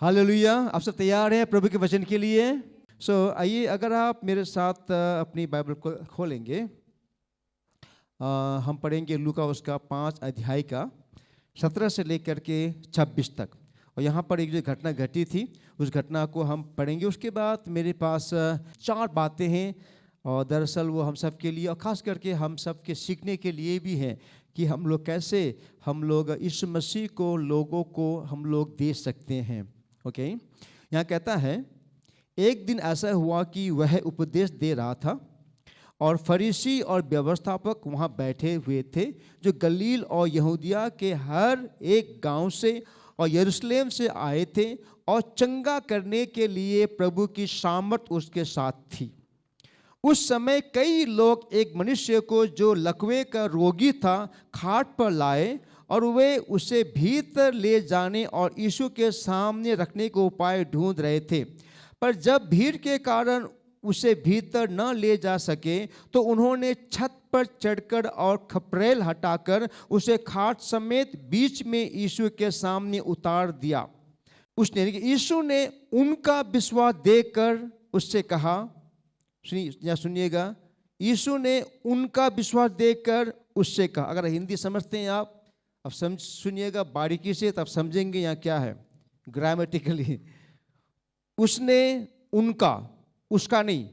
Hallelujah. आप सब तैयार हैं प्रभु के वचन के लिए? आइए, अगर आप मेरे साथ अपनी बाइबल को खोलेंगे, हम पढ़ेंगे लूका उसका 5 अध्याय का 17 से लेकर के 26 तक। और यहाँ पर एक जो घटना घटी थी उस घटना को हम पढ़ेंगे। उसके बाद मेरे पास 4 बातें हैं और दरअसल वो हम सब के लिए और ख़ास करके हम सब के सीखने के लिए भी हैं कि हम लोग कैसे यीशु मसीह को लोगों को हम लोग दे सकते हैं। ओके, यहाँ कहता है, एक दिन ऐसा हुआ कि वह उपदेश दे रहा था और फरीसी और व्यवस्थापक वहाँ बैठे हुए थे, जो गलील और यहूदिया के हर एक गांव से और यरूशलेम से आए थे और चंगा करने के लिए प्रभु की सामर्थ उसके साथ थी। उस समय कई लोग एक मनुष्य को जो लकवे का रोगी था खाट पर लाए और वे उसे भीतर ले जाने और यीशु के सामने रखने के उपाय ढूंढ रहे थे। पर जब भीड़ के कारण उसे भीतर न ले जा सके तो उन्होंने छत पर चढ़कर और खपरेल हटाकर उसे खाट समेत बीच में यीशु के सामने उतार दिया। यीशु ने उनका विश्वास देखकर उससे कहा, सुनिएगा, यीशु ने उनका विश्वास देखकर उससे कहा। अगर हिंदी समझते हैं आप, अब सुनिएगा बारीकी से, तब समझेंगे यहाँ क्या है ग्रामेटिकली। उसने उनका, उसका नहीं,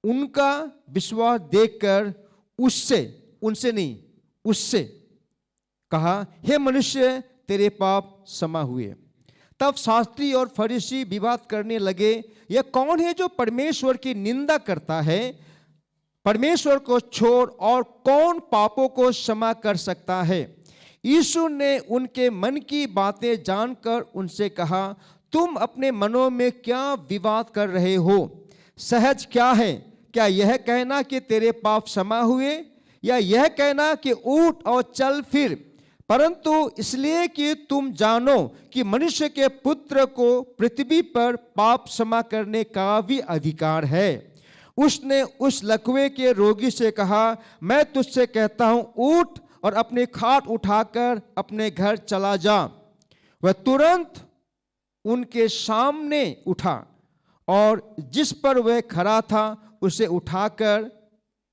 उनका विश्वास देखकर उससे, उनसे नहीं, उससे कहा, हे मनुष्य, तेरे पाप क्षमा हुए। तब शास्त्री और फरीसी विवाद करने लगे, यह कौन है जो परमेश्वर की निंदा करता है? परमेश्वर को छोड़ और कौन पापों को क्षमा कर सकता है? यीशु ने उनके मन की बातें जानकर उनसे कहा, तुम अपने मनों में क्या विवाद कर रहे हो? सहज क्या है? क्या यह कहना कि तेरे पाप क्षमा हुए, या यह कहना कि उठ और चल फिर? परंतु इसलिए कि तुम जानो कि मनुष्य के पुत्र को पृथ्वी पर पाप क्षमा करने का भी अधिकार है। उसने उस लकवे के रोगी से कहा, मैं तुझसे कहता हूं, उठ और अपनी खाट उठाकर अपने घर चला जा। वह तुरंत उनके सामने उठा और जिस पर वह खड़ा था उसे उठाकर,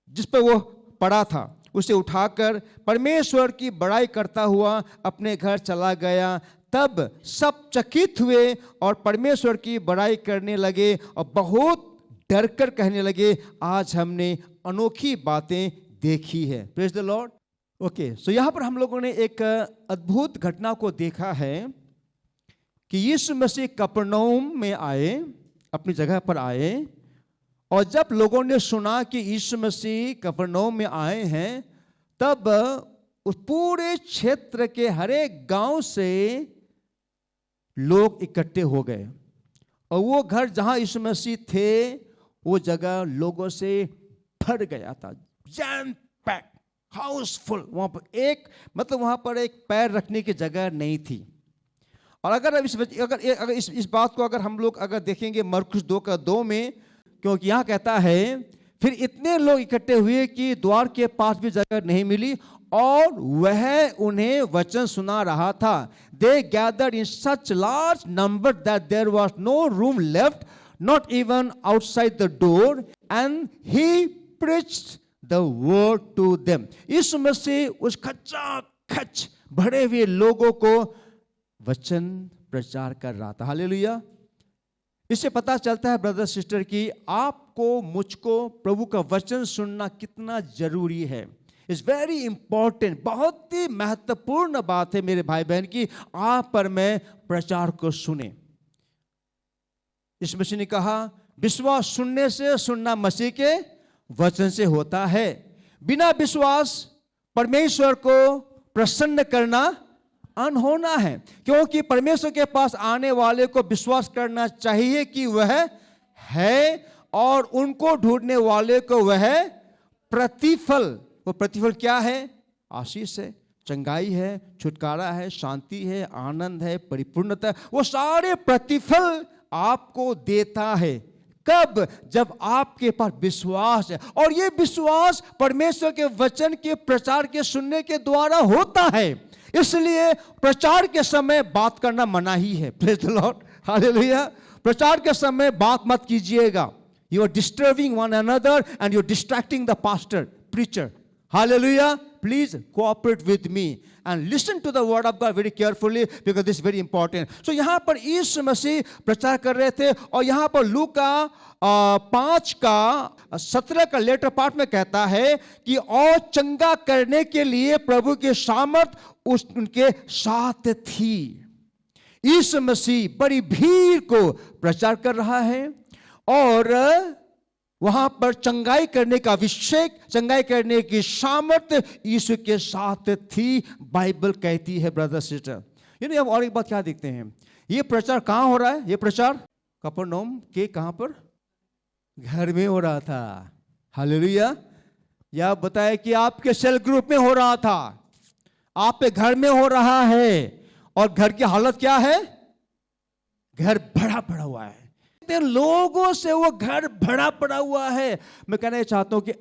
जिस पर वो पड़ा था उसे उठाकर परमेश्वर की बड़ाई करता हुआ अपने घर चला गया। तब सब चकित हुए और परमेश्वर की बड़ाई करने लगे और बहुत डरकर कहने लगे, आज हमने अनोखी बातें देखी है। Praise the Lord. ओके, सो यहाँ पर हम लोगों ने एक अद्भुत घटना को देखा है कि यीशु मसीह कफरनहूम में आए, अपनी जगह पर आए, और जब लोगों ने सुना कि यीशु मसीह कफरनहूम में आए हैं, तब उस पूरे क्षेत्र के हर एक गांव से लोग इकट्ठे हो गए और वो घर जहां यीशु मसीह थे वो जगह लोगों से भर गया था, जैम पैक, हाउसफुल। वहां पर वहां पर एक पैर रखने की जगह नहीं थी। और अगर इस बात को अगर हम लोग देखेंगे मरकुस 2:2 में, क्योंकि यहाँ कहता है, फिर इतने लोग इकट्ठे हुए कि द्वार के पास भी जगह नहीं मिली और वह उन्हें वचन सुना रहा था। They gathered in such large number that there was no room left, not even outside the door, and he preached the word to them. यीशु मसीह उस खचाखच भरे हुए लोगों को वचन प्रचार कर रहा था। हालेलुया। इससे पता चलता है ब्रदर सिस्टर कि आपको मुझको प्रभु का वचन सुनना कितना जरूरी है। इट्स वेरी इंपॉर्टेंट, बहुत ही महत्वपूर्ण बात है मेरे भाई बहन की आप पर मैं प्रचार को सुने। इस मसीह ने कहा, विश्वास सुनने से, सुनना मसीह के वचन से होता है। बिना विश्वास परमेश्वर को प्रसन्न करना अनहोना है, क्योंकि परमेश्वर के पास आने वाले को विश्वास करना चाहिए कि वह है और उनको ढूंढने वाले को वह प्रतिफल, वो प्रतिफल क्या है? आशीष है, चंगाई है, छुटकारा है, शांति है, आनंद है, परिपूर्णता, वो सारे प्रतिफल आपको देता है। कब? जब आपके पास विश्वास है, और ये विश्वास परमेश्वर के वचन के प्रचार के सुनने के द्वारा होता है। इसलिए प्रचार के समय बात करना मना ही है। Praise the Lord. हालेलुया। प्रचार के समय बात मत कीजिएगा। You are disturbing one another and you are distracting the pastor, preacher. Hallelujah. Please cooperate with me and listen to the word of God very carefully because this is very important. So यहाँ पर यीशु मसीह प्रचार कर रहे थे और यहाँ पर लूका 5:17 का लेटर पार्ट में कहता है कि और चंगा करने के लिए प्रभु की सामर्थ उनके साथ थी। यीशु मसीह बड़ी भीड़ को प्रचार कर रहा है और वहां पर चंगाई करने का अभिषेक, चंगाई करने की सामर्थ्य यीशु के साथ थी, बाइबल कहती है ब्रदर सिस्टर। यानी अब और एक बात क्या देखते हैं, ये प्रचार कहां हो रहा है? ये प्रचार कफरनहूम के कहां पर? घर में हो रहा था। हालेलुया। या बताए कि आपके सेल ग्रुप में हो रहा था, आपके घर में हो रहा है। और घर की हालत क्या है? घर भरा पड़ा हुआ है, लोगों से वो घर भरा पड़ा हुआ है। मैं कहना चाहता हूं कि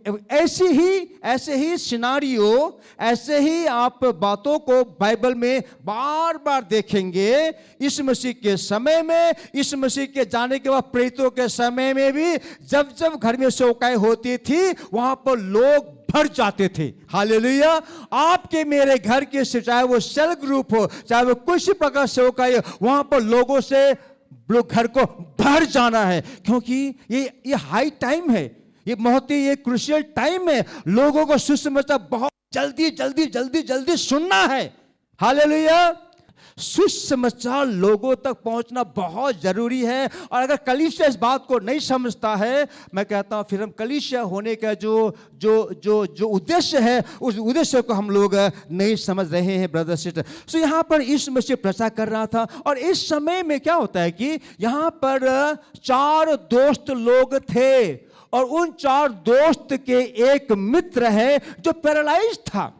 ऐसे ही सिनारियो, ऐसे ही आप बातों को बाइबल में बार बार देखेंगे। इस मसीह के समय में, इस मसीह के जाने के बाद प्रेरितों के समय में भी जब जब घर में सेवकाई होती थी वहां पर लोग भर जाते थे। हालेलुया। आपके मेरे घर के, चाहे वो सेल ग्रुप हो, चाहे वो किसी प्रकार सेवकाई हो, वहां पर लोगों से लोग घर को भर जाना है, क्योंकि ये हाई टाइम है, ये बहुत ही ये क्रूशियल टाइम है। लोगों को सुसमाचार बहुत जल्दी सुनना है। हालेलुया। सुसमाचार लोगों तक पहुंचना बहुत जरूरी है। और अगर कलीसिया इस बात को नहीं समझता है, मैं कहता हूं फिर हम कलीसिया होने का जो उद्देश्य है, उस उद्देश्य को हम लोग नहीं समझ रहे हैं ब्रदर सिस्टर। सो यहाँ पर यीशु मसीह प्रचार कर रहा था और इस समय में क्या होता है कि यहाँ पर 4 दोस्त लोग थे और उन 4 दोस्त के एक मित्र है जो पैरालाइज था।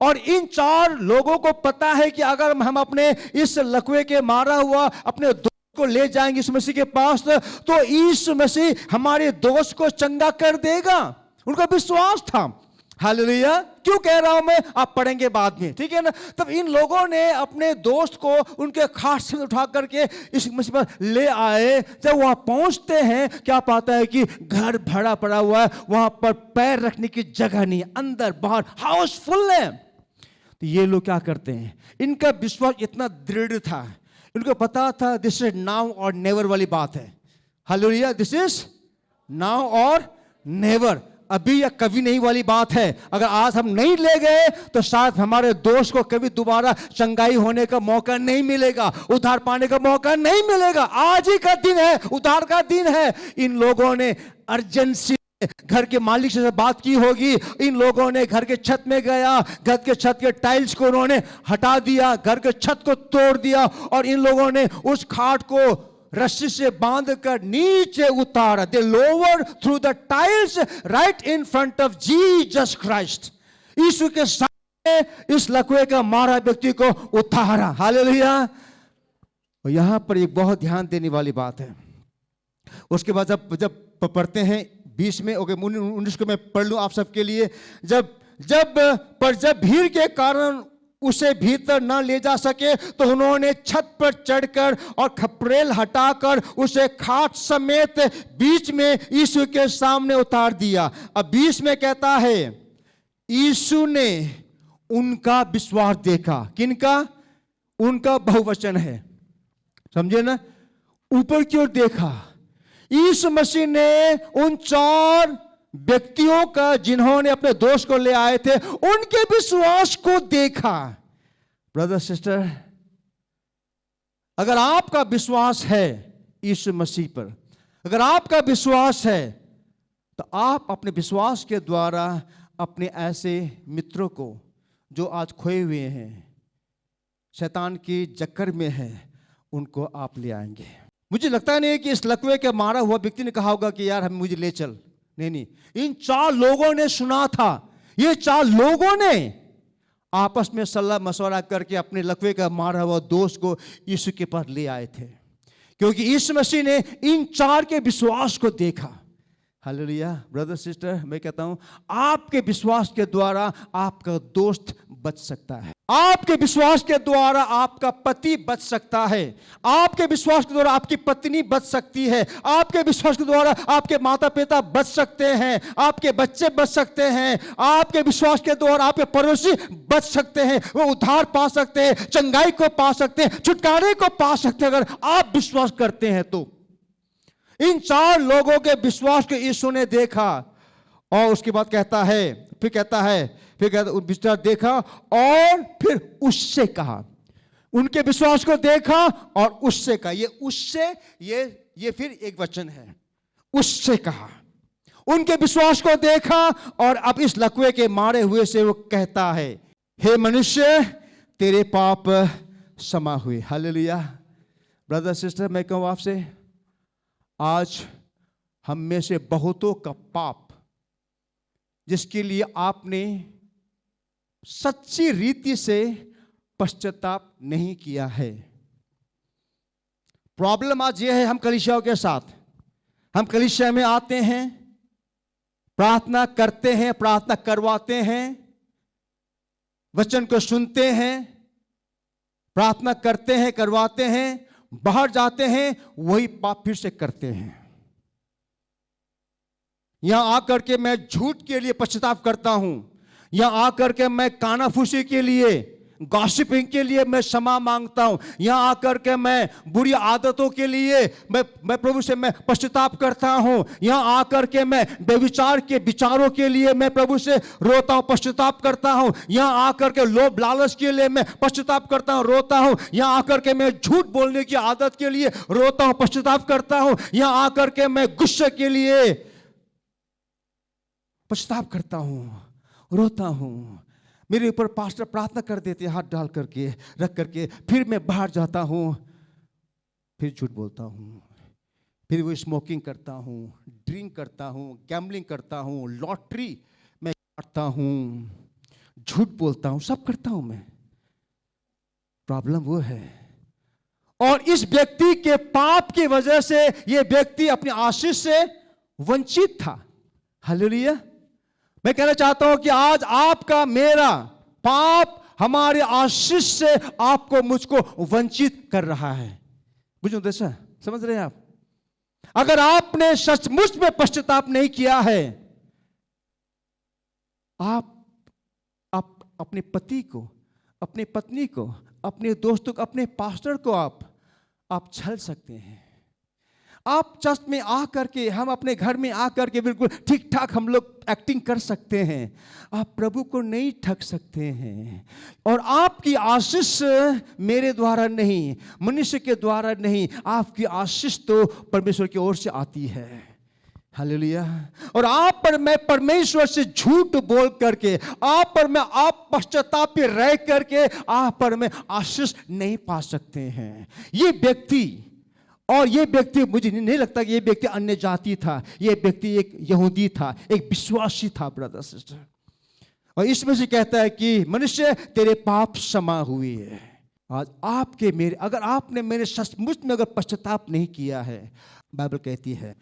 और इन 4 लोगों को पता है कि अगर हम अपने इस लकवे के मारा हुआ अपने दोस्त को ले जाएंगे यीशु मसीह के पास, तो यीशु मसीह हमारे दोस्त को चंगा कर देगा। उनका विश्वास था। हालेलुया। क्यों कह रहा हूं मैं, आप पढ़ेंगे बाद में, ठीक है ना। तब इन लोगों ने अपने दोस्त को उनके खाट से उठा करके इस मसीह पर ले आए। जब वहां पहुंचते हैं क्या पाता है कि घर भरा पड़ा हुआ है, वहां पर पैर रखने की जगह नहीं, अंदर बाहर हाउसफुल है। तो ये लोग क्या करते हैं, इनका विश्वास इतना दृढ़ था, इनको पता था दिस इज नाउ और नेवर वाली बात है। हालेलुया। दिस इज नाउ और नेवर, अभी या कभी नहीं वाली बात है। अगर आज हम नहीं ले गए तो शायद हमारे दोस्त को कभी दोबारा चंगाई होने का मौका नहीं मिलेगा, उद्धार पाने का मौका नहीं मिलेगा। आज ही का दिन है, उद्धार का दिन है। इन लोगों ने अर्जेंसी घर के मालिक से बात की होगी। इन लोगों ने घर के छत में गया, घर के छत के टाइल्स को उन्होंने हटा दिया, घर के छत को तोड़ दिया और इन लोगों ने उस खाट को रस्सी से बांधकर नीचे उतारा। They lower through the tiles right in front of Jesus Christ. यीशु के सामने इस लकवे का मारा व्यक्ति को उतारा। हालेलुया। और यहां पर एक बहुत ध्यान देने वाली बात है। उसके बाद जब पढ़ते हैं 20 में, ओके 19 को मैं पढ़ लूं आप सबके लिए। जब भीड़ के कारण उसे भीतर न ले जा सके तो उन्होंने छत पर चढ़कर और खपरेल हटाकर उसे खाट समेत बीच में यीशु के सामने उतार दिया। अब 20 में कहता है यीशु ने उनका विश्वास देखा। किनका? उनका बहुवचन है, समझे ना, ऊपर की ओर देखा। यीशु मसीह ने उन 4 व्यक्तियों का जिन्होंने अपने दोस्त को ले आए थे, उनके विश्वास को देखा। ब्रदर सिस्टर, अगर आपका विश्वास है यीशु मसीह पर, अगर आपका विश्वास है, तो आप अपने विश्वास के द्वारा अपने ऐसे मित्रों को जो आज खोए हुए हैं, शैतान की चक्कर में है, उनको आप ले आएंगे। मुझे लगता नहीं कि इस लकवे के मारा हुआ व्यक्ति ने कहा होगा कि यार हम मुझे ले चल। नहीं, इन 4 लोगों ने सुना था। ये 4 लोगों ने आपस में सलाह मशवरा करके अपने लकवे का मारा हुआ दोस्त को यीशु के पास ले आए थे, क्योंकि यीशु मसीह ने इन 4 के विश्वास को देखा। हालेलुया। ब्रदर सिस्टर, मैं कहता हूं आपके विश्वास के द्वारा आपका दोस्त बच सकता है। आपके विश्वास के द्वारा आपका पति बच सकता है, आपके विश्वास के द्वारा आपकी पत्नी बच सकती है, आपके विश्वास के द्वारा आपके माता पिता बच सकते हैं, आपके बच्चे बच सकते हैं, आपके विश्वास के द्वारा आपके पड़ोसी बच सकते हैं, वो उद्धार पा सकते हैं, चंगाई को पा सकते हैं, छुटकारे को पा सकते हैं, अगर आप विश्वास करते हैं तो। इन 4 लोगों के विश्वास को यीशु ने देखा और उसके बाद कहता है, फिर कहता है देखा और फिर उससे कहा। उनके विश्वास को देखा और उससे कहा। ये उससे ये फिर एक वचन है, उससे कहा। उनके विश्वास को देखा और अब इस लकवे के मारे हुए से वो कहता है, हे मनुष्य तेरे पाप क्षमा हुए। हालेलुया। ब्रदर सिस्टर, मैं कहूं आपसे, आज हम में से बहुतों का पाप जिसके लिए आपने सच्ची रीति से पश्चाताप नहीं किया है। प्रॉब्लम आज यह है, हम कलीसियाओं के साथ, हम कलीसिया में आते हैं, प्रार्थना करते हैं, प्रार्थना करवाते हैं, वचन को सुनते हैं, प्रार्थना करते हैं, करवाते हैं, बाहर जाते हैं, वही पाप फिर से करते हैं। यहां आकर के मैं झूठ के लिए पश्चाताप करता हूं, यहां आकर के मैं कानाफूसी के लिए, गॉसिपिंग के लिए मैं क्षमा मांगता हूं, यहां आकर के मैं बुरी आदतों के लिए मैं प्रभु से मैं पश्चाताप करता हूं, यहां आकर के मैं बेविचार के विचारों के लिए मैं प्रभु से रोता हूं, पश्चाताप करता हूं, यहां आकर के लोभ लालच के लिए मैं पश्चाताप करता हूं, रोता हूं, यहां आकर के मैं झूठ बोलने की आदत के लिए रोता हूं, पश्चाताप करता हूं, यहां आकर के मैं गुस्से के लिए पश्चाताप करता हूं, रोता हूं। मेरे ऊपर पास्टर प्रार्थना कर देते हैं, हाथ डाल करके, रख करके, फिर मैं बाहर जाता हूं, फिर झूठ बोलता हूं, फिर वो स्मोकिंग करता हूं, ड्रिंक करता हूं, गैम्बलिंग करता हूं, लॉटरी मैं काटता हूं, झूठ बोलता हूं, सब करता हूं मैं। प्रॉब्लम वो है, और इस व्यक्ति के पाप की वजह से ये व्यक्ति अपनी आशीष से वंचित था। हालेलुया। मैं कहना चाहता हूं कि आज आपका मेरा पाप हमारे आशीष से आपको मुझको वंचित कर रहा है। बुझो दशा, समझ रहे हैं आप? अगर आपने सचमुच में पश्चाताप नहीं किया है, आप अपने पति को, अपने पत्नी को, अपने दोस्तों को, अपने पास्टर को आप छल सकते हैं। आप चर्च में आकर के, हम अपने घर में आकर के बिल्कुल ठीक ठाक हम लोग एक्टिंग कर सकते हैं। आप प्रभु को नहीं ठग सकते हैं। और आपकी आशीष मेरे द्वारा नहीं, मनुष्य के द्वारा नहीं, आपकी आशीष तो परमेश्वर की ओर से आती है। हालेलुया। और आप पर मैं परमेश्वर से झूठ बोल करके, आप पर मैं आप पश्चाताप पे रह करके आप पर मैं आशीष नहीं पा सकते हैं। ये व्यक्ति, और ये व्यक्ति, मुझे नहीं लगता कि ये व्यक्ति अन्य जाति था, ये व्यक्ति एक यहूदी था, एक विश्वासी था ब्रदर सिस्टर। और इसमें से कहता है कि मनुष्य तेरे पाप क्षमा हुए है। आज आपके मेरे, अगर आपने मेरे सचमुच में अगर पश्चाताप नहीं किया है, बाइबल कहती है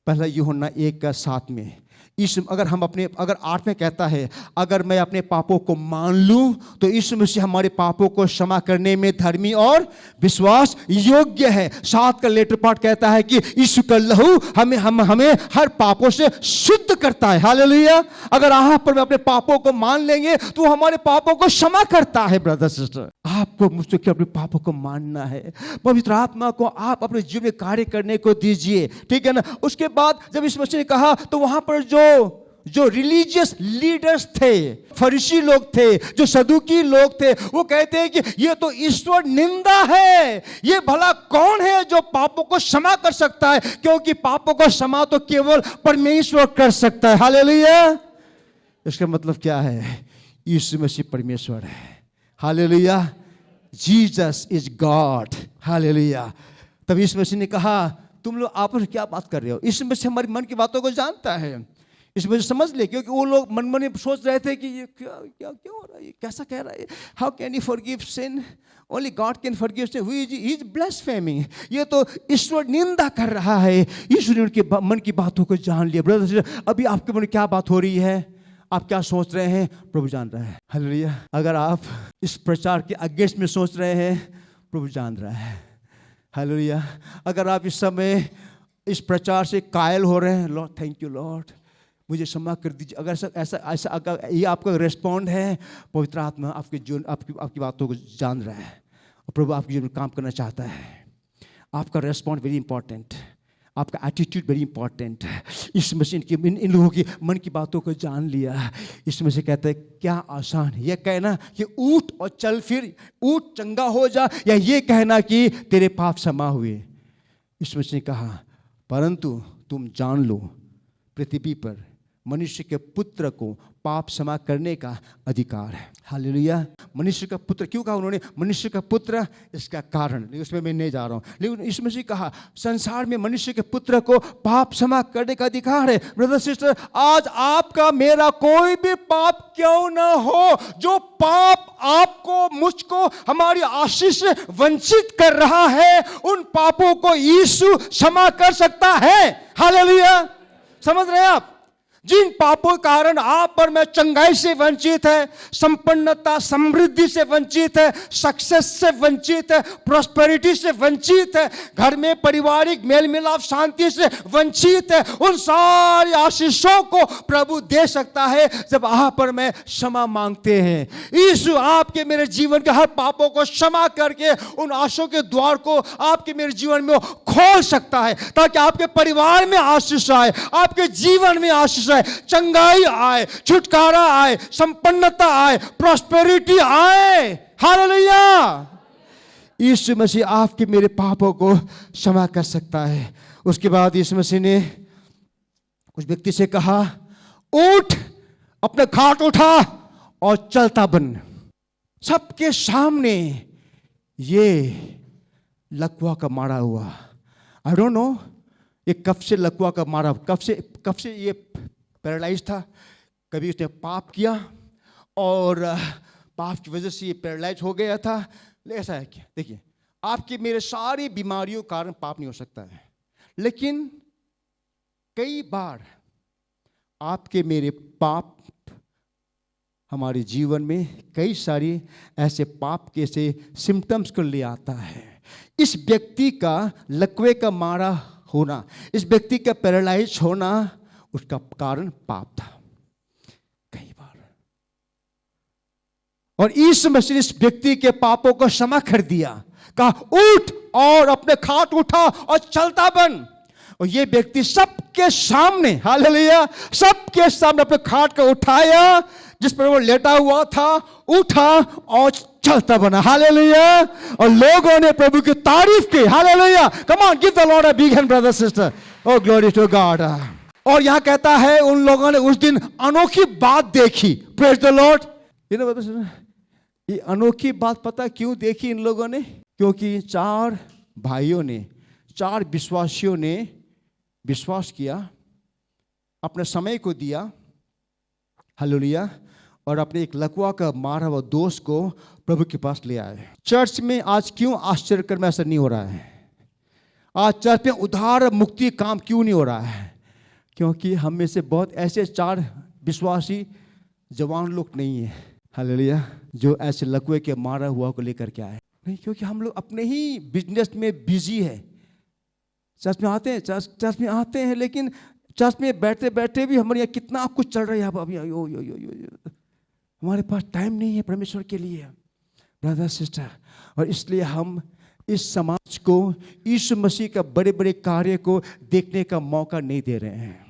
पहला यूहन्ना 1:7 में, अगर 8 में कहता है, अगर मैं अपने पापों को मान लूं तो यीशु मसीह हमारे पापों को क्षमा करने में धर्मी और विश्वास योग्य है। 7 का लेटर पार्ट कहता है कि यीशु का लहू हमें हर पापों से शुद्ध करता है। हालेलुया। अगर आप पर अपने पापों को मान लेंगे तो हमारे पापों को क्षमा करता है। ब्रदर सिस्टर, आपको मुझसे अपने पापों को मानना है, पवित्र आत्मा को आप अपने जीवन में कार्य करने को दीजिए, ठीक है ना। उसके बाद जब इस मसीह ने कहा तो वहां पर जो रिलीजियस लीडर्स थे, फरीसी लोग थे, जो सदुकी लोग थे, वो कहते हैं कि ये तो ईश्वर निंदा है, ये भला कौन है जो पापों को क्षमा कर सकता है, क्योंकि पापों को क्षमा तो केवल परमेश्वर कर सकता है। हालेलुया। इसका मतलब क्या है? यीशु मसीह परमेश्वर है। Hallelujah. Jesus is God. Hallelujah. तब यीशु मसीह ने कहा, तुम लोग आपस में क्या बात कर रहे हो? यीशु मसीह हमारे मन की बातों को जानता है, इस वजह से समझ ले, क्योंकि वो लोग मन में सोच रहे थे कि ये क्या हो रहा है, ये कैसा कह रहा है, how can you forgive sin, only God can forgive sin, he is blaspheming, ये तो ईश्वर निंदा कर रहा है। ईश्वर ने उनके मन की बातों को जान लिया। ब्रदर, अभी आपके मन में क्या बात हो रही है? आप क्या सोच रहे हैं प्रभु जान रहा है। हालेलुया। अगर आप इस प्रचार के अगेंस्ट में सोच रहे हैं प्रभु जान रहा है। हालेलुया। अगर आप इस समय इस प्रचार से कायल हो रहे हैं, लॉर्ड थैंक यू लॉर्ड, मुझे क्षमा कर दीजिए। अगर ऐसा अगर ये आपका रिस्पॉन्ड है, पवित्र आत्मा आपके जीवन आपकी बातों को जान रहा है और प्रभु आपके जीवन में काम करना चाहता है। आपका रिस्पॉन्ड वेरी इंपॉर्टेंट, आपका एटीट्यूड वेरी इंपॉर्टेंट है। इस मशीन की इन लोगों की मन की बातों को जान लिया। इसमें से कहते हैं क्या आसान है यह कहना कि उठ और चल फिर, उठ चंगा हो जा, या ये कहना कि तेरे पाप क्षमा हुए। इस मशीन ने कहा परंतु तुम जान लो पृथ्वी पर मनुष्य के पुत्र को पाप क्षमा करने का अधिकार है। हालेलुया। मनुष्य का पुत्र क्यों कहा उन्होंने मनुष्य का पुत्र, इसका कारण उसमें मैं नहीं जा रहा हूं, लेकिन इसमें से कहा संसार में मनुष्य के पुत्र को पाप क्षमा करने का अधिकार है। ब्रदर सिस्टर, आज आपका मेरा कोई भी पाप क्यों ना हो, जो पाप आपको मुझको हमारी आशीष से वंचित कर रहा है, उन पापों को यीशु क्षमा कर सकता है। हालेलुया। समझ रहे हैं आप? जिन पापों के कारण आप और मैं चंगाई से वंचित है, संपन्नता समृद्धि से वंचित है, सक्सेस से वंचित है, प्रॉस्पेरिटी से वंचित है, घर में पारिवारिक मेल मिलाप शांति से वंचित है, उन सारी आशीषों को प्रभु दे सकता है जब आप और मैं क्षमा मांगते हैं। यीशु आपके मेरे जीवन के हर पापों को क्षमा करके उन आशीषों के द्वार को आपके मेरे जीवन में खोल सकता है, ताकि आपके परिवार में आशीष आए, आपके जीवन में आशीष, चंगाई आए, छुटकारा आए, संपन्नता आए, प्रॉस्पेरिटी आए। हालेलुया। यीशु मसीह आपके मेरे पापों को क्षमा कर सकता है। उसके बाद यीशु मसीह ने उस व्यक्ति से कहा उठ, अपने खाट उठा और चलता बन। सबके सामने ये लकवा का मारा हुआ, आई डोंट नो ये कब से लकवा का मारा, कब से ये पैरालाइज था। कभी उसने पाप किया और पाप की वजह से ये पैरालाइज हो गया था। ऐसा है क्या, देखिए आपकी मेरे सारी बीमारियों के कारण पाप नहीं हो सकता है, लेकिन कई बार आपके मेरे पाप हमारे जीवन में कई सारी ऐसे पाप के से सिम्टम्स को ले आता है। इस व्यक्ति का लकवे का मारा होना, इस व्यक्ति का पैरालाइज होना, उसका कारण पाप था कई बार। और यीशु मसीह ने इस व्यक्ति के पापों को क्षमा कर दिया, कहा उठ और अपने खाट उठा और चलता बन। और ये व्यक्ति सबके सामने, हालेलुया, सबके सामने अपने खाट को उठाया, जिस पर वो लेटा हुआ था, उठा और चलता बना। हालेलुया। और लोगों ने प्रभु की तारीफ की। हालेलुया। Come on, give the Lord a big hand brother sister. Oh glory to God. और यहां कहता है उन लोगों ने उस दिन अनोखी बात देखी। Praise the Lord. ये अनोखी बात पता क्यों देखी इन लोगों ने? क्योंकि चार भाइयों ने, चार विश्वासियों ने विश्वास किया, अपने समय को दिया, हालेलुया, और अपने एक लकवा का मारा हुआ दोस्त को प्रभु के पास ले आए। चर्च में आज क्यों आश्चर्यकर्म ऐसा नहीं हो रहा है? आज चर्च में उद्धार मुक्ति काम क्यों नहीं हो रहा है? क्योंकि हम में से बहुत ऐसे चार विश्वासी जवान लोग नहीं है, हालेलुया, जो ऐसे लकवे के मारा हुआ को लेकर के आए। नहीं, क्योंकि हम लोग अपने ही बिजनेस में बिजी है। चर्च में आते हैं, चर्च में आते हैं, लेकिन चर्च में बैठते बैठे भी हमारे यहाँ कितना कुछ चल रहा है। अभी हमारे पास टाइम नहीं है परमेश्वर के लिए, ब्रदर सिस्टर। और इसलिए हम इस समाज को यीशु मसीह का बड़े बड़े कार्य को देखने का मौका नहीं दे रहे हैं।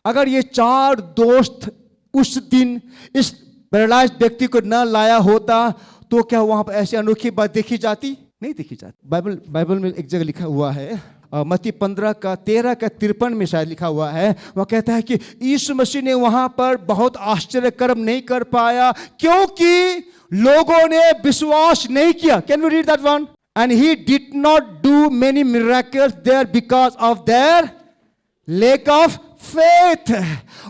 अगर ये चार दोस्त उस दिन इस पैरालाइज व्यक्ति को न लाया होता तो क्या वहां पर ऐसी अनोखी बात देखी जाती? नहीं देखी जाती। बाइबल में एक जगह लिखा हुआ है, मत्ती 15:13-53 में शायद लिखा हुआ है, वह कहता है कि यीशु मसीह ने वहां पर बहुत आश्चर्य कर्म नहीं कर पाया क्योंकि लोगों ने विश्वास नहीं किया। Can you read that one? And he did not do many miracles there because of their lack of faith.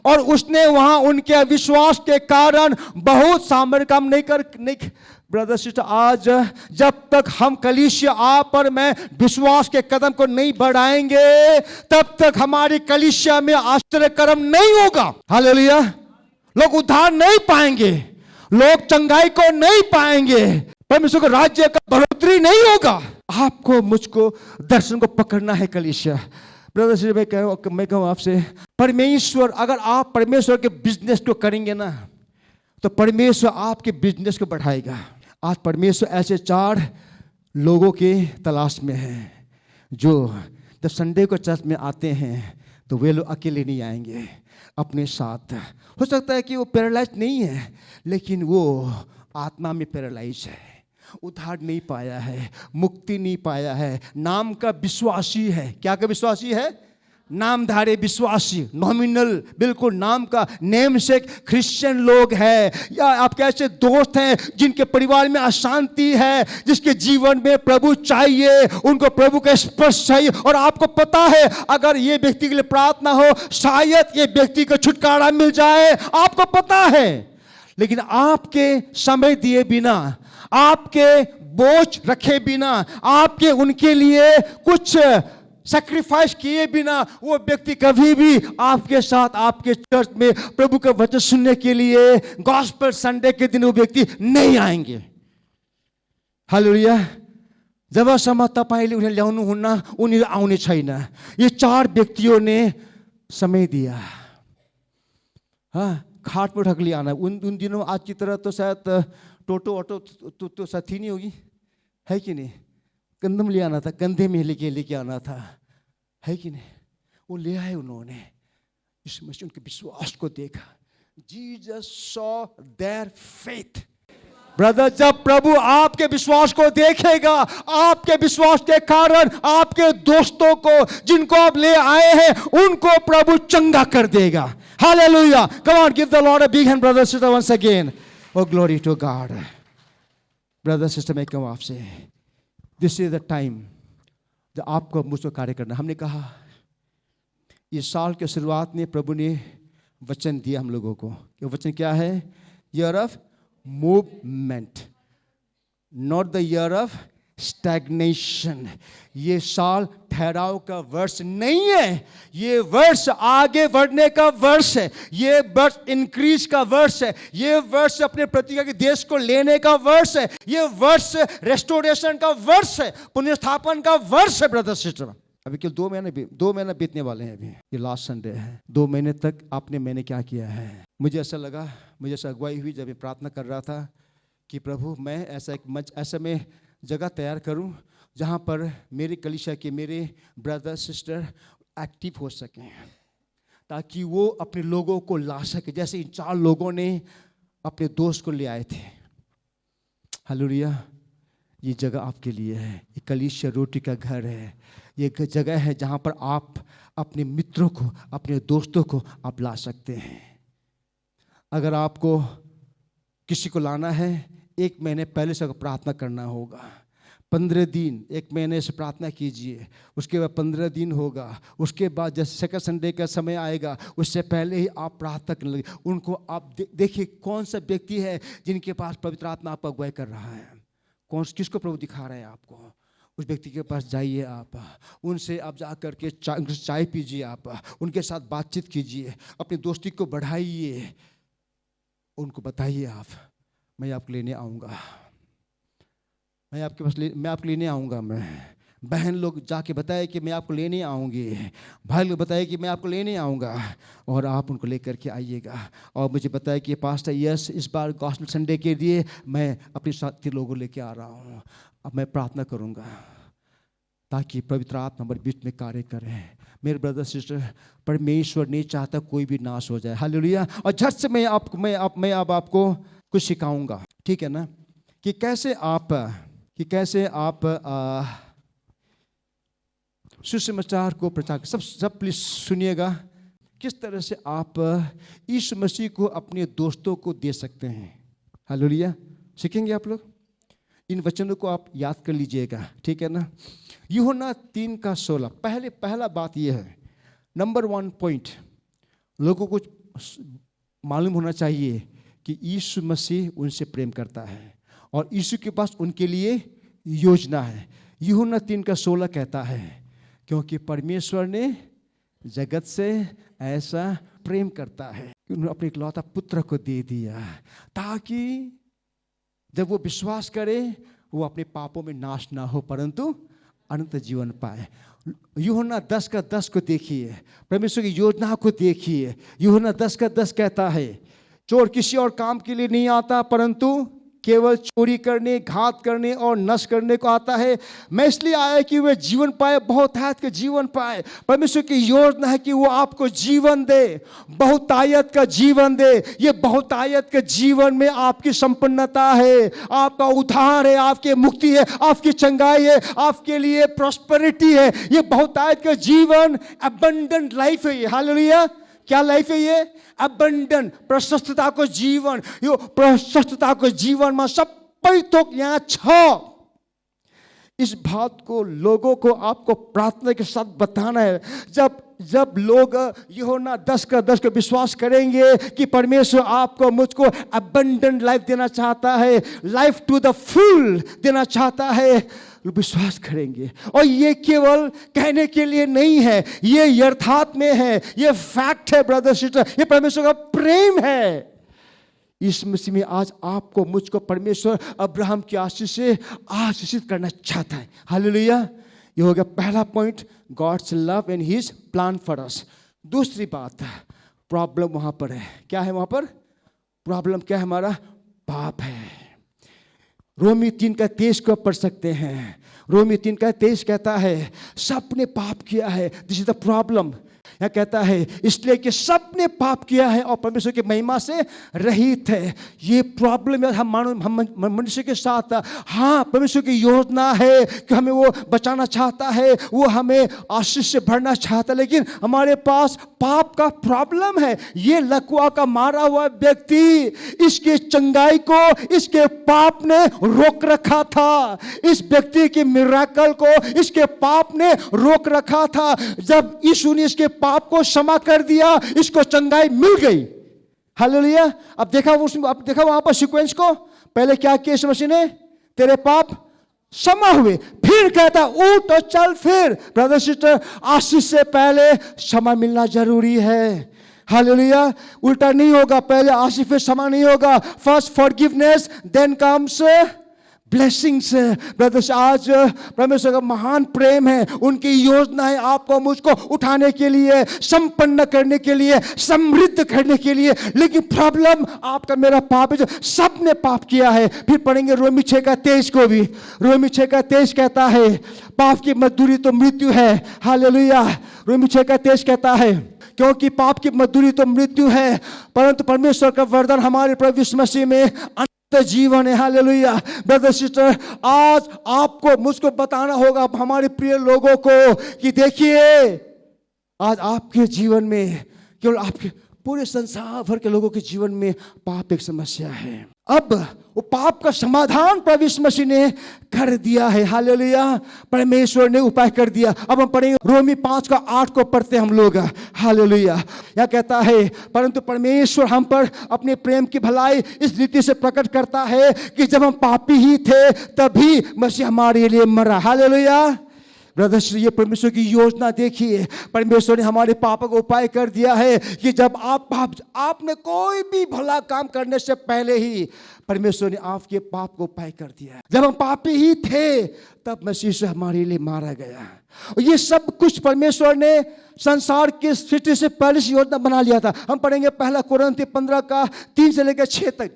और उसने वहां उनके विश्वास के कारण बहुत सामर्थ्य काम नहीं। ब्रदर सिस्टर, आज जब तक हम कलीसिया आप और मैं विश्वास के कदम को नहीं बढ़ाएंगे, तब तक हमारी कलीसिया में आश्चर्य कर्म नहीं होगा। हालेलुया। लोग उद्धार नहीं पाएंगे, लोग चंगाई को नहीं पाएंगे, परमेश्वर के राज्य का बढ़ोतरी नहीं होगा। आपको मुझको दर्शन को पकड़ना है कलीसिया। ब्रदर मैं कहूँ आपसे, परमेश्वर, अगर आप परमेश्वर के बिजनेस को करेंगे ना, तो परमेश्वर आपके बिजनेस को बढ़ाएगा। आज परमेश्वर ऐसे 4 लोगों के तलाश में है जो जब संडे को चर्च में आते हैं तो वे लोग अकेले नहीं आएंगे, अपने साथ। हो सकता है कि वो पैरालाइज नहीं है, लेकिन वो आत्मा में पैरालाइज है, उद्धार नहीं पाया है, मुक्ति नहीं पाया है, नाम का विश्वासी है। क्या का विश्वासी है? नामधारी विश्वासी, नॉमिनल, बिल्कुल नाम का, नेम से क्रिश्चियन लोग हैं, या आपके ऐसे दोस्त हैं जिनके परिवार में अशांति है, जिसके जीवन में प्रभु चाहिए, उनको प्रभु का स्पर्श चाहिए, और आपको पता है अगर ये व्यक्ति के लिए प्रार्थना हो शायद ये व्यक्ति को छुटकारा मिल जाए, आपको पता है। लेकिन आपके समय दिए बिना, आपके बोझ रखे बिना, आपके उनके लिए कुछ सैक्रिफाइस किए बिना वो व्यक्ति कभी भी आपके साथ आपके चर्च में प्रभु का वचन सुनने के लिए गॉस्पेल संडे के दिन वो व्यक्ति नहीं आएंगे। हालेलुया। जबसम्म तपाईले उनीहरू ल्याउनुहुन्न उनीहरू आउने छैन। ये 4 व्यक्तियों ने समय दिया। हाँ, खाट पर उठा के लिए आना। उन दिनों आज की तरह तो शायद टोटो ऑटो तो साथ ही नहीं होगी, है कि नहीं? कंधे में ले आना था, कंधे में लेके आना था, है कि नहीं? वो ले आए उन्होंने। इस मसीह उनके विश्वास को देखा। Jesus saw their faith. Brother, जब प्रभु आपके विश्वास को देखेगा, आपके विश्वास के कारण आपके दोस्तों को जिनको आप ले आए हैं उनको प्रभु चंगा कर देगा। हालेलुया। Come on, give the Lord a big hand brother sister once again. Oh glory to God. Brother sister, मैं कहूं आपसे, दिस इज द टाइम जब आपको मुझको कार्य करना। हमने कहा इस साल के शुरुआत में प्रभु ने वचन दिया हम लोगों को। ये वचन क्या है? Year of movement, not the year of stagnation. ये साल ठहराव का वर्ष नहीं है, ये वर्ष आगे बढ़ने का वर्ष है, ये वर्ष इंक्रीज का वर्ष है, ये वर्ष अपने प्रतिज्ञा के देश को लेने का वर्ष है, ये वर्ष रेस्टोरेशन का वर्ष है, पुनर्स्थापन का वर्ष है। ब्रदर सिस्टर, अभी केवल 2 महीने बीतने वाले हैं। अभी ये लास्ट संडे है। 2 महीने तक मैंने क्या किया है? मुझे ऐसा लगा, मुझे ऐसा अगुवाई हुई जब मैं प्रार्थना कर रहा था कि प्रभु मैं ऐसा एक मंच, ऐसा मैं जगह तैयार करूं जहां पर मेरे कलीसिया के मेरे ब्रदर सिस्टर एक्टिव हो सकें, ताकि वो अपने लोगों को ला सके, जैसे इन 4 लोगों ने अपने दोस्त को ले आए थे। हालेलुया। ये जगह आपके लिए है। ये कलीसिया रोटी का घर है। ये जगह है जहां पर आप अपने मित्रों को, अपने दोस्तों को आप ला सकते हैं। अगर आपको किसी को लाना है, 1 महीने पहले से प्रार्थना करना होगा। 15 दिन, 1 महीने से प्रार्थना कीजिए। उसके बाद 15 दिन होगा। उसके बाद जैसे सेकंड संडे का समय आएगा, उससे पहले ही आप प्रार्थना करने लगे। उनको आप देखिए कौन सा व्यक्ति है जिनके पास पवित्र आत्मा आपको अगुवाई कर रहा है, किसको प्रभु दिखा रहा है आपको। उस व्यक्ति के पास जाइए, आप उनसे आप जा करके चाय पीजिए, आप उनके साथ बातचीत कीजिए, अपनी दोस्ती को बढ़ाइए। उनको बताइए आप, मैं आपको लेने आऊँगा, मैं आपको लेने आऊँगा। मैं बहन लोग जाके बताए कि मैं आपको लेने आऊँगी, भाई लोग बताए कि मैं आपको लेने आऊँगा, और आप उनको लेकर के आइएगा। और मुझे बताया कि पास्टर यस, इस बार गॉस्पेल संडे के लिए मैं अपने साथी लोगों लेके आ रहा हूँ। अब मैं प्रार्थना करूँगा ताकि पवित्र आत्मा हमारे बीच में कार्य करे। मेरे ब्रदर सिस्टर, परमेश्वर नहीं चाहता कोई भी नाश हो जाए। हालेलुया। और झट से मैं अब आपको कुछ सिखाऊंगा, ठीक है ना, कि कैसे आप सुसमाचार को प्रचार। सब प्लीज सुनिएगा, किस तरह से आप यीशु मसीह को अपने दोस्तों को दे सकते हैं। हालेलुया। सीखेंगे आप लोग। इन वचनों को आप याद कर लीजिएगा, ठीक है ना। यूहन्ना 3:16। पहला बात यह है, नंबर 1 पॉइंट लोगों को मालूम होना चाहिए कि यीशु मसीह उनसे प्रेम करता है और यीशु के पास उनके लिए योजना है। यूहन्ना 3:16 कहता है, क्योंकि परमेश्वर ने जगत से ऐसा प्रेम करता है कि उन्होंने अपने इकलौता पुत्र को दे दिया, ताकि जब वो विश्वास करे वो अपने पापों में नाश ना हो परंतु अनंत जीवन पाए। यूहन्ना 10:10 को देखिए, परमेश्वर की योजना को देखिए। यूहन्ना 10:10 कहता है, चोर किसी और काम के लिए नहीं आता परंतु केवल चोरी करने, घात करने और नष्ट करने को आता है। मैं इसलिए आया कि वे जीवन पाए, बहुतायत का जीवन पाए। परमेश्वर की योजना है कि वो आपको जीवन दे, बहुतायत का जीवन दे। ये बहुतायत के जीवन में आपकी संपन्नता है, आपका उद्धार है, आपकी मुक्ति है, आपकी चंगाई है, आपके लिए प्रॉस्पेरिटी है। ये बहुतायत का जीवन, अबंडेंट लाइफ है ये। हालेलुया। क्या लाइफ है ये? अबंडेंट, प्रशस्तता को जीवन। यो प्रशस्तता को जीवन में सब तो यहाँ छ। इस बात को लोगों को आपको प्रार्थना के साथ बताना है। जब लोग यूहन्ना 10:10 को विश्वास करेंगे कि परमेश्वर आपको मुझको अबंडेंट लाइफ देना चाहता है, लाइफ टू द फुल देना चाहता है, विश्वास करेंगे। और ये केवल कहने के लिए नहीं है, ये यथार्थ में है, ये फैक्ट है ब्रदर सिस्टर, ये परमेश्वर का प्रेम है। इस मसीह में आज आपको मुझको परमेश्वर अब्राहम की आशीष से आशीषित करना चाहता है। हालेलुया। ये हो गया पहला point, God's love and his plan for us. दूसरी बात, प्रॉब्लम वहां पर है। क्या है वहां पर प्रॉब्लम? क्या है? हमारा पाप है। रोमी 3:23 को पढ़ सकते हैं। रोमी 3:23 कहता है सबने पाप किया है। This is the problem. यहाँ कहता है इसलिए कि सबने पाप किया है और परमेश्वर की महिमा से रहित है। ये प्रॉब्लम है हम मनुष्य के साथ। हाँ, परमेश्वर की योजना है कि हमें वो बचाना चाहता है, वो हमें आशीष से भरना चाहता है, लेकिन हमारे पास पाप का प्रॉब्लम है। ये लकवा का मारा हुआ व्यक्ति, इसके चंगाई को इसके पाप ने रोक रखा था। इस व्यक्ति के मिराकल को इसके पाप ने रोक रखा था। जब यीशु ने इसके पाप को क्षमा कर दिया, इसको चंगाई मिल गई। हालेलुया। अब देखा वहां पर सीक्वेंस को। पहले क्या किया यीशु मसीह ने? तेरे पाप क्षमा हुए। फिर कहता उठ और चल। फिर ब्रदर सिस्टर, आशीष से पहले क्षमा मिलना जरूरी है। हालेलुया। उल्टा नहीं होगा, पहले आशीष फिर क्षमा नहीं होगा। First forgiveness, then comes blessings. Brothers, आज परमेश्वर का महान प्रेम है, उनकी योजना है आपको मुझको उठाने के लिए, संपन्न करने के लिए, समृद्ध करने के लिए। लेकिन प्रॉब्लम आपका मेरा पाप है, जो सबने पाप किया है। फिर पढ़ेंगे रोमी 6:23 को भी। रोमी 6:23 कहता है पाप की मजदूरी तो मृत्यु है। हालेलुया। रोमी 6:23 कहता है क्योंकि पाप की मजदूरी तो मृत्यु है, परंतु परमेश्वर का वरदान हमारे प्रभु यीशु मसीह में जीवन है। हालेलुया। ब्रदर सिस्टर, आज आपको मुझको बताना होगा हमारे प्रिय लोगों को कि देखिए, आज आपके जीवन में, केवल आपके पूरे संसार भर के लोगों के जीवन में पाप एक समस्या है। अब वो पाप का समाधान प्रभु यीशु मसीह ने कर दिया है। हालेलुया। परमेश्वर ने उपाय कर दिया। अब हम पढ़ेंगे रोमी 5:8 को पढ़ते हम लोग। हालेलुया। यह कहता है परंतु परमेश्वर हम पर अपने प्रेम की भलाई इस रीति से प्रकट करता है कि जब हम पापी ही थे तभी मसीह हमारे लिए मरा। हालेलुया। ब्रदर्स, ये परमेश्वर की योजना देखिए। परमेश्वर ने हमारे पापों का उपाय कर दिया है कि जब आपने कोई भी भला काम करने से पहले ही परमेश्वर ने आपके पाप को उपाय कर दिया। जब हम पापी ही थे तब मसीह से हमारे लिए मारा गया। और ये सब कुछ परमेश्वर ने संसार के सृष्टि से पहले से योजना बना लिया था। हम पढ़ेंगे 1 कोरिन्थियों 15:3 से लेकर 6 तक।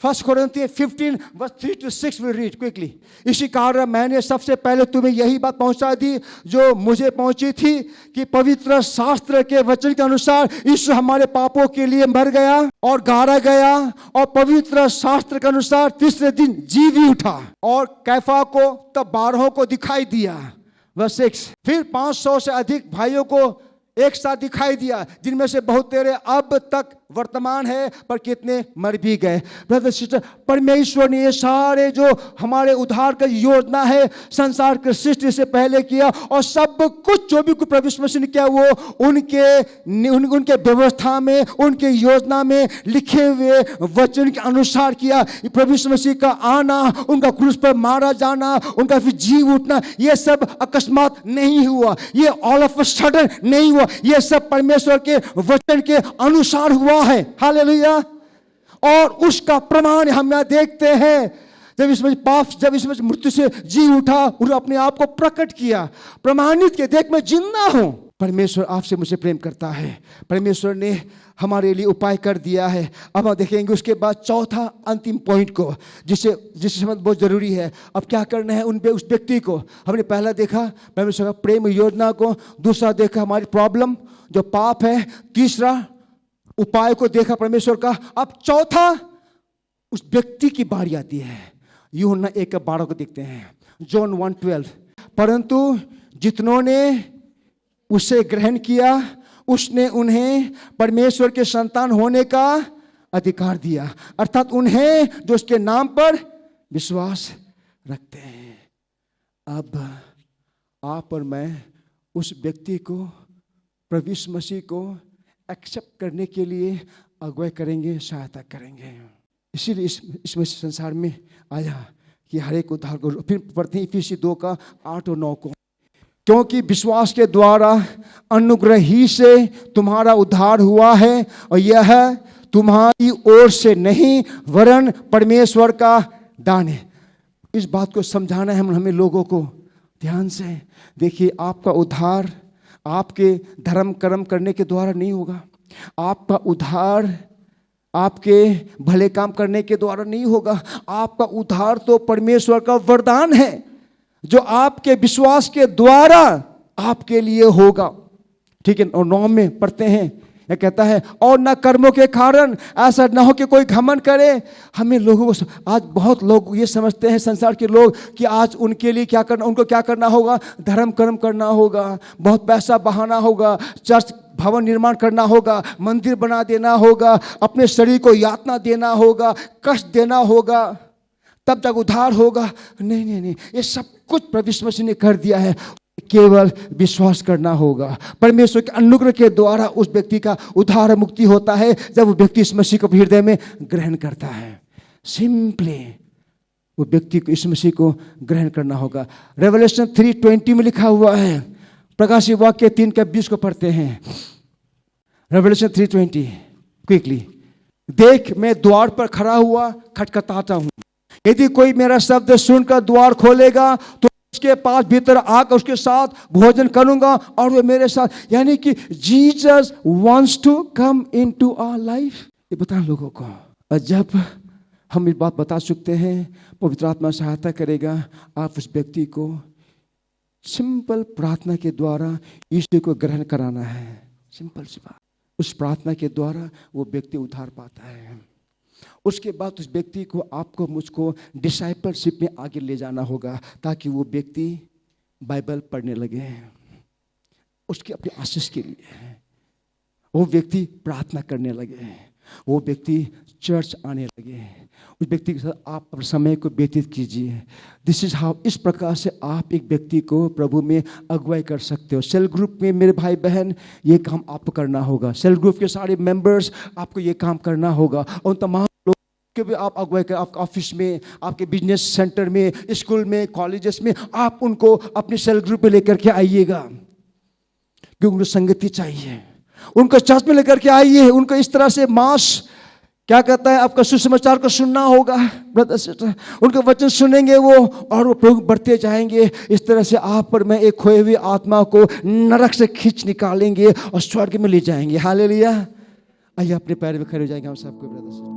फर्स्ट कोरिन्थियों 15:3-6 विल रीड क्विकली। इसी कारण मैंने सबसे पहले तुम्हें यही बात पहुंचा दी जो मुझे पहुंची थी कि पवित्र शास्त्र के वचन के अनुसार यीशु हमारे पापों के लिए मर गया और गाड़ा गया और पवित्र शास्त्र के अनुसार तीसरे दिन जी भी उठा और कैफा को तब 12 को दिखाई दिया। वर्स 6, फिर 500 से अधिक भाइयों को एक साथ दिखाई दिया, जिनमें से बहुत तेरे अब तक वर्तमान है, पर कितने मर भी गए। ब्रदर सिस्टर, परमेश्वर ने ये सारे जो हमारे उद्धार का योजना है संसार के सृष्टि से पहले किया, और सब कुछ जो भी प्रभु यीशु मसीह ने किया वो उनके व्यवस्था में, उनके योजना में लिखे हुए वचन के अनुसार किया। प्रभु यीशु मसीह का आना, उनका क्रूस पर मारा जाना, उनका फिर जी उठना, ये सब अकस्मात नहीं हुआ, ये ऑल ऑफ अ सडन नहीं हुआ, ये सब परमेश्वर के वचन के अनुसार हुआ है। हालेलुया। और उसका प्रमाण हम यहाँ देखते हैं, जब इसमें मृत्यु से जी उठा, उन्होंने अपने आप को प्रकट किया, प्रमाणित किया, देख मैं जिंदा हूं। परमेश्वर आपसे मुझे प्रेम करता है, परमेश्वर ने हमारे लिए उपाय कर दिया है। अब हम देखेंगे उसके बाद चौथा अंतिम पॉइंट को, जिससे समझ बहुत जरूरी है। अब क्या करना है उस व्यक्ति को। हमने पहला देखा परमेश्वर का प्रेम योजना को, दूसरा देखा हमारी प्रॉब्लम जो पाप है, तीसरा उपाय को देखा परमेश्वर का। अब चौथा उस व्यक्ति की बारी आती है। यूहन्ना 1:12 को देखते हैं, जॉन 1:12। परंतु जितनों ने उसे ग्रहण किया उसने उन्हें परमेश्वर के संतान होने का अधिकार दिया, अर्थात उन्हें जो उसके नाम पर विश्वास रखते हैं। अब आप और मैं उस व्यक्ति को, प्रभु यीशु मसीह को एक्सेप्ट करने के लिए अगुवाई करेंगे, सहायता करेंगे। इसीलिए इस संसार में आया कि हर एक उद्धार को। फिर पढ़ते हैं इफिसी 2:8 और 9 को, क्योंकि विश्वास के द्वारा अनुग्रह ही से तुम्हारा उद्धार हुआ है, और यह तुम्हारी ओर से नहीं वरन परमेश्वर का दान है। इस बात को समझाना है हमें लोगों को ध्यान से। देखिए, आपका उद्धार आपके धर्म कर्म करने के द्वारा नहीं होगा, आपका उद्धार आपके भले काम करने के द्वारा नहीं होगा। आपका उद्धार तो परमेश्वर का वरदान है जो आपके विश्वास के द्वारा आपके लिए होगा। ठीक है। और 9 में पढ़ते हैं, यह कहता है, और न कर्मों के कारण, ऐसा न हो कि कोई घमंड करे। हमें लोगों को, आज बहुत लोग ये समझते हैं संसार के लोग कि आज उनके लिए क्या करना, उनको क्या करना होगा, धर्म कर्म करना होगा, बहुत पैसा बहाना होगा, चर्च भवन निर्माण करना होगा, मंदिर बना देना होगा, अपने शरीर को यातना देना होगा, कष्ट देना होगा, तब तक उद्धार होगा। नहीं नहीं नहीं, ये सब कुछ प्रभु यीशु मसीह ने कर दिया है। केवल विश्वास करना होगा। परमेश्वर के अनुग्रह के द्वारा उस व्यक्ति का उद्धार मुक्ति होता है जब वो व्यक्ति इस मसीह को हृदय में ग्रहण करता है। सिंपली वो व्यक्ति को इस मसीह को ग्रहण करना होगा। रेवलेशन 3:20 में लिखा हुआ है, प्रकाशित वाक्य 3:20 को पढ़ते हैं। रेवलेशन 3:20 क्विकली, देख मैं द्वार पर खड़ा हुआ खटखटाता हूँ, यदि कोई मेरा शब्द सुनकर द्वार खोलेगा तो उसके पास भीतर आकर उसके साथ भोजन करूंगा और वो मेरे साथ। यानी कि Jesus wants to come into our life. ये बता लोगों को, और जब हम ये बात बता सकते हैं, पवित्र आत्मा सहायता करेगा। आप उस व्यक्ति को सिंपल प्रार्थना के द्वारा ईश्वर को ग्रहण कराना है। सिंपल सी बात, उस प्रार्थना के द्वारा वो व्यक्ति उद्धार पाता है। उसके बाद उस व्यक्ति को, आपको, मुझको डिसाइपलशिप में आगे ले जाना होगा ताकि वो व्यक्ति बाइबल पढ़ने लगे, उसके अपने आशीष के लिए वो व्यक्ति प्रार्थना करने लगे, वो व्यक्ति चर्च आने लगे। उस व्यक्ति के साथ आप अपने समय को व्यतीत कीजिए। दिस इज हाउ, इस प्रकार से आप एक व्यक्ति को प्रभु में अगुवाई कर सकते हो। सेल ग्रुप में मेरे भाई बहन ये काम आपको करना होगा। सेल ग्रुप के सारे मेंबर्स आपको ये काम करना होगा। और तमाम लोग के भी आप अगुवाई कर, आपके ऑफिस में, आपके बिजनेस सेंटर में, स्कूल में, कॉलेजेस में, आप उनको अपने सेल ग्रुप में लेकर के आइएगा, क्योंकि उनको संगति चाहिए। उनको चर्च में लेकर के आइए, उनको इस तरह से मास क्या कहता है, आपका सुसमाचार को सुनना होगा। ब्रदर सिस्टर, उनके वचन सुनेंगे वो, और वो प्रभु बढ़ते जाएंगे। इस तरह से आप पर मैं एक खोए हुई आत्मा को नरक से खींच निकालेंगे और स्वर्ग में ले जाएंगे। हालेलुया। आइए अपने पैर में खड़े हो जाएंगे हम सबको ब्रदर सिस्टर।